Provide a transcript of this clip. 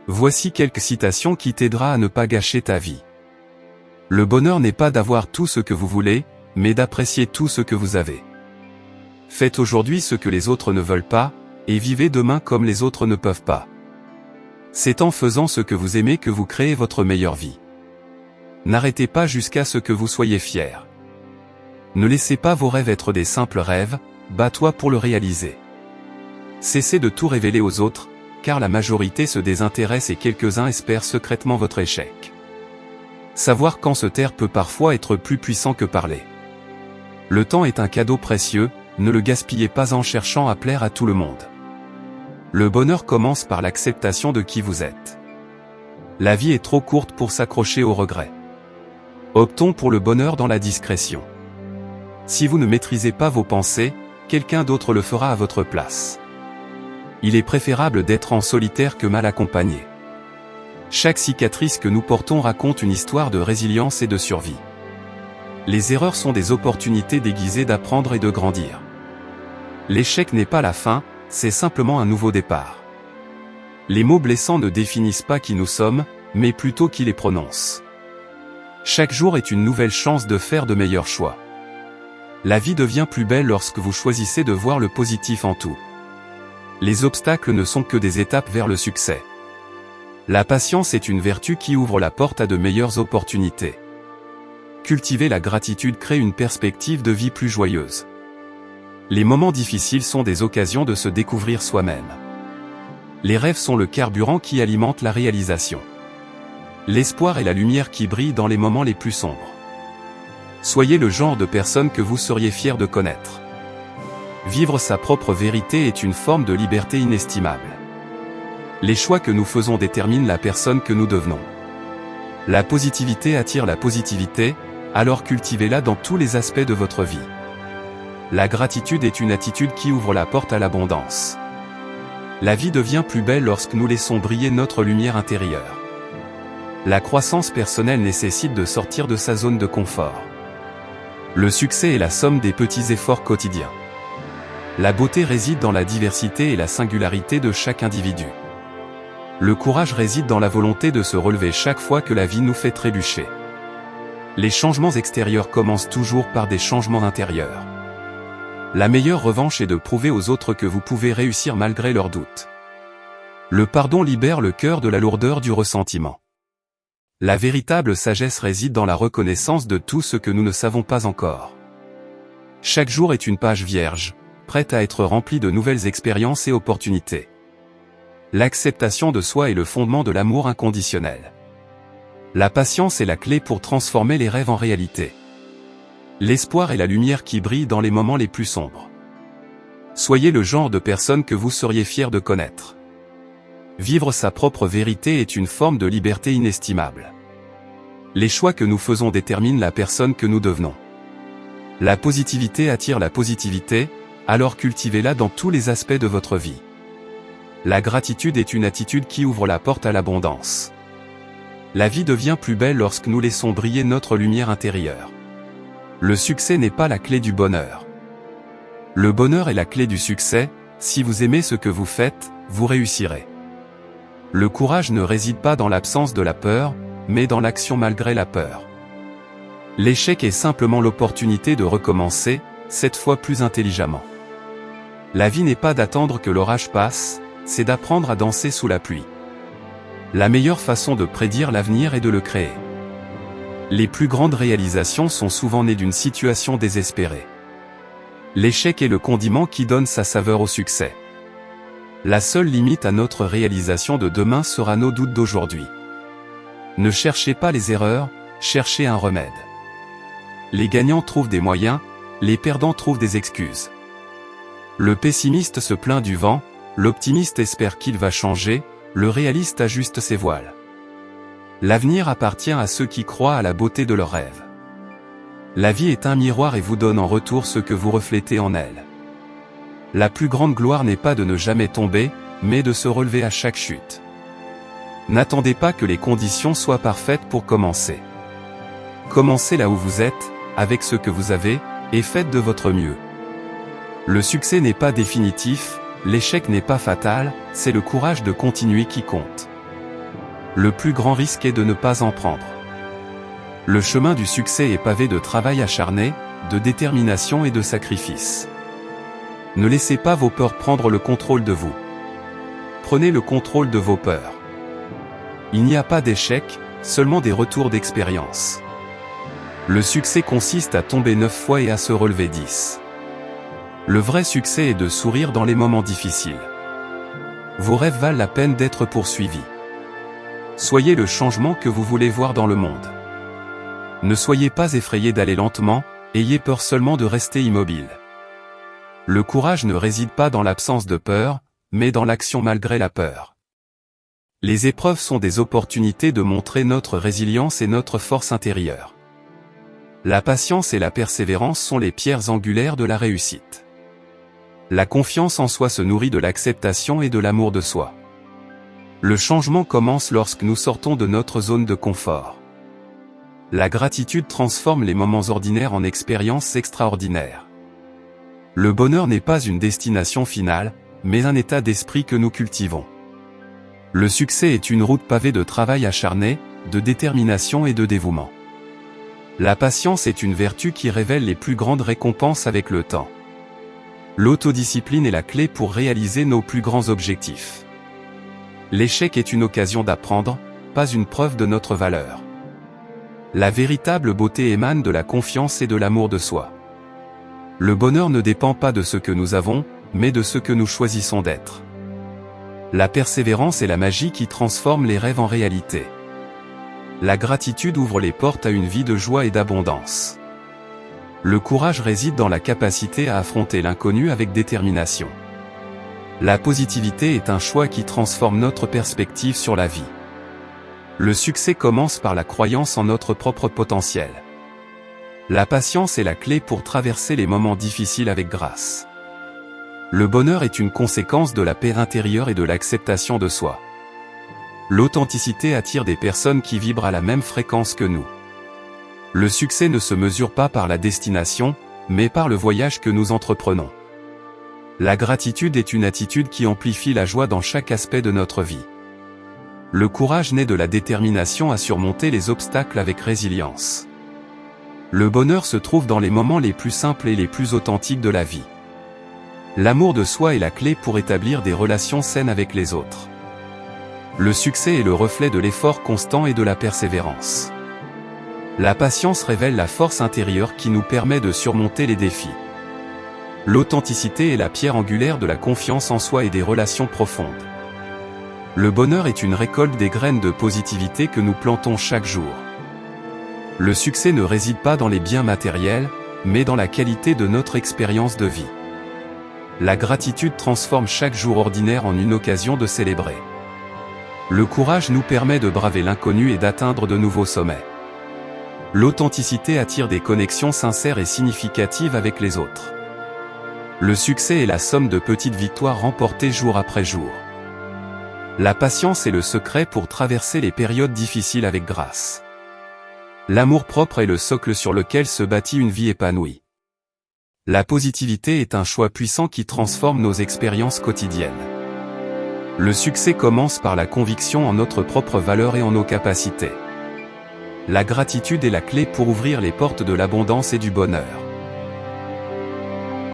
Voici quelques citations qui t'aidera à ne pas gâcher ta vie. Le bonheur n'est pas d'avoir tout ce que vous voulez, mais d'apprécier tout ce que vous avez. Faites aujourd'hui ce que les autres ne veulent pas, et vivez demain comme les autres ne peuvent pas. C'est en faisant ce que vous aimez que vous créez votre meilleure vie. N'arrêtez pas jusqu'à ce que vous soyez fier. Ne laissez pas vos rêves être des simples rêves, bats-toi pour le réaliser. Cessez de tout révéler aux autres, car la majorité se désintéresse et quelques-uns espèrent secrètement votre échec. Savoir quand se taire peut parfois être plus puissant que parler. Le temps est un cadeau précieux, ne le gaspillez pas en cherchant à plaire à tout le monde. Le bonheur commence par l'acceptation de qui vous êtes. La vie est trop courte pour s'accrocher aux regrets. Optons pour le bonheur dans la discrétion. Si vous ne maîtrisez pas vos pensées, quelqu'un d'autre le fera à votre place. Il est préférable d'être en solitaire que mal accompagné. Chaque cicatrice que nous portons raconte une histoire de résilience et de survie. Les erreurs sont des opportunités déguisées d'apprendre et de grandir. L'échec n'est pas la fin, c'est simplement un nouveau départ. Les mots blessants ne définissent pas qui nous sommes, mais plutôt qui les prononcent. Chaque jour est une nouvelle chance de faire de meilleurs choix. La vie devient plus belle lorsque vous choisissez de voir le positif en tout. Les obstacles ne sont que des étapes vers le succès. La patience est une vertu qui ouvre la porte à de meilleures opportunités. Cultiver la gratitude crée une perspective de vie plus joyeuse. Les moments difficiles sont des occasions de se découvrir soi-même. Les rêves sont le carburant qui alimente la réalisation. L'espoir est la lumière qui brille dans les moments les plus sombres. Soyez le genre de personne que vous seriez fier de connaître. Vivre sa propre vérité est une forme de liberté inestimable. Les choix que nous faisons déterminent la personne que nous devenons. La positivité attire la positivité, alors cultivez-la dans tous les aspects de votre vie. La gratitude est une attitude qui ouvre la porte à l'abondance. La vie devient plus belle lorsque nous laissons briller notre lumière intérieure. La croissance personnelle nécessite de sortir de sa zone de confort. Le succès est la somme des petits efforts quotidiens. La beauté réside dans la diversité et la singularité de chaque individu. Le courage réside dans la volonté de se relever chaque fois que la vie nous fait trébucher. Les changements extérieurs commencent toujours par des changements intérieurs. La meilleure revanche est de prouver aux autres que vous pouvez réussir malgré leurs doutes. Le pardon libère le cœur de la lourdeur du ressentiment. La véritable sagesse réside dans la reconnaissance de tout ce que nous ne savons pas encore. Chaque jour est une page vierge, prête à être remplie de nouvelles expériences et opportunités. L'acceptation de soi est le fondement de l'amour inconditionnel. La patience est la clé pour transformer les rêves en réalité. L'espoir est la lumière qui brille dans les moments les plus sombres. Soyez le genre de personne que vous seriez fier de connaître. Vivre sa propre vérité est une forme de liberté inestimable. Les choix que nous faisons déterminent la personne que nous devenons. La positivité attire la positivité, alors cultivez-la dans tous les aspects de votre vie. La gratitude est une attitude qui ouvre la porte à l'abondance. La vie devient plus belle lorsque nous laissons briller notre lumière intérieure. Le succès n'est pas la clé du bonheur. Le bonheur est la clé du succès, si vous aimez ce que vous faites, vous réussirez. Le courage ne réside pas dans l'absence de la peur, mais dans l'action malgré la peur. L'échec est simplement l'opportunité de recommencer, cette fois plus intelligemment. La vie n'est pas d'attendre que l'orage passe, c'est d'apprendre à danser sous la pluie. La meilleure façon de prédire l'avenir est de le créer. Les plus grandes réalisations sont souvent nées d'une situation désespérée. L'échec est le condiment qui donne sa saveur au succès. La seule limite à notre réalisation de demain sera nos doutes d'aujourd'hui. Ne cherchez pas les erreurs, cherchez un remède. Les gagnants trouvent des moyens, les perdants trouvent des excuses. Le pessimiste se plaint du vent, l'optimiste espère qu'il va changer, le réaliste ajuste ses voiles. L'avenir appartient à ceux qui croient à la beauté de leurs rêves. La vie est un miroir et vous donne en retour ce que vous reflétez en elle. La plus grande gloire n'est pas de ne jamais tomber, mais de se relever à chaque chute. N'attendez pas que les conditions soient parfaites pour commencer. Commencez là où vous êtes, avec ce que vous avez, et faites de votre mieux. Le succès n'est pas définitif, l'échec n'est pas fatal, c'est le courage de continuer qui compte. Le plus grand risque est de ne pas en prendre. Le chemin du succès est pavé de travail acharné, de détermination et de sacrifice. Ne laissez pas vos peurs prendre le contrôle de vous. Prenez le contrôle de vos peurs. Il n'y a pas d'échec, seulement des retours d'expérience. Le succès consiste à tomber 9 fois et à se relever 10. Le vrai succès est de sourire dans les moments difficiles. Vos rêves valent la peine d'être poursuivis. Soyez le changement que vous voulez voir dans le monde. Ne soyez pas effrayé d'aller lentement, ayez peur seulement de rester immobile. Le courage ne réside pas dans l'absence de peur, mais dans l'action malgré la peur. Les épreuves sont des opportunités de montrer notre résilience et notre force intérieure. La patience et la persévérance sont les pierres angulaires de la réussite. La confiance en soi se nourrit de l'acceptation et de l'amour de soi. Le changement commence lorsque nous sortons de notre zone de confort. La gratitude transforme les moments ordinaires en expériences extraordinaires. Le bonheur n'est pas une destination finale, mais un état d'esprit que nous cultivons. Le succès est une route pavée de travail acharné, de détermination et de dévouement. La patience est une vertu qui révèle les plus grandes récompenses avec le temps. L'autodiscipline est la clé pour réaliser nos plus grands objectifs. L'échec est une occasion d'apprendre, pas une preuve de notre valeur. La véritable beauté émane de la confiance et de l'amour de soi. Le bonheur ne dépend pas de ce que nous avons, mais de ce que nous choisissons d'être. La persévérance est la magie qui transforme les rêves en réalité. La gratitude ouvre les portes à une vie de joie et d'abondance. Le courage réside dans la capacité à affronter l'inconnu avec détermination. La positivité est un choix qui transforme notre perspective sur la vie. Le succès commence par la croyance en notre propre potentiel. La patience est la clé pour traverser les moments difficiles avec grâce. Le bonheur est une conséquence de la paix intérieure et de l'acceptation de soi. L'authenticité attire des personnes qui vibrent à la même fréquence que nous. Le succès ne se mesure pas par la destination, mais par le voyage que nous entreprenons. La gratitude est une attitude qui amplifie la joie dans chaque aspect de notre vie. Le courage naît de la détermination à surmonter les obstacles avec résilience. Le bonheur se trouve dans les moments les plus simples et les plus authentiques de la vie. L'amour de soi est la clé pour établir des relations saines avec les autres. Le succès est le reflet de l'effort constant et de la persévérance. La patience révèle la force intérieure qui nous permet de surmonter les défis. L'authenticité est la pierre angulaire de la confiance en soi et des relations profondes. Le bonheur est une récolte des graines de positivité que nous plantons chaque jour. Le succès ne réside pas dans les biens matériels, mais dans la qualité de notre expérience de vie. La gratitude transforme chaque jour ordinaire en une occasion de célébrer. Le courage nous permet de braver l'inconnu et d'atteindre de nouveaux sommets. L'authenticité attire des connexions sincères et significatives avec les autres. Le succès est la somme de petites victoires remportées jour après jour. La patience est le secret pour traverser les périodes difficiles avec grâce. L'amour-propre est le socle sur lequel se bâtit une vie épanouie. La positivité est un choix puissant qui transforme nos expériences quotidiennes. Le succès commence par la conviction en notre propre valeur et en nos capacités. La gratitude est la clé pour ouvrir les portes de l'abondance et du bonheur.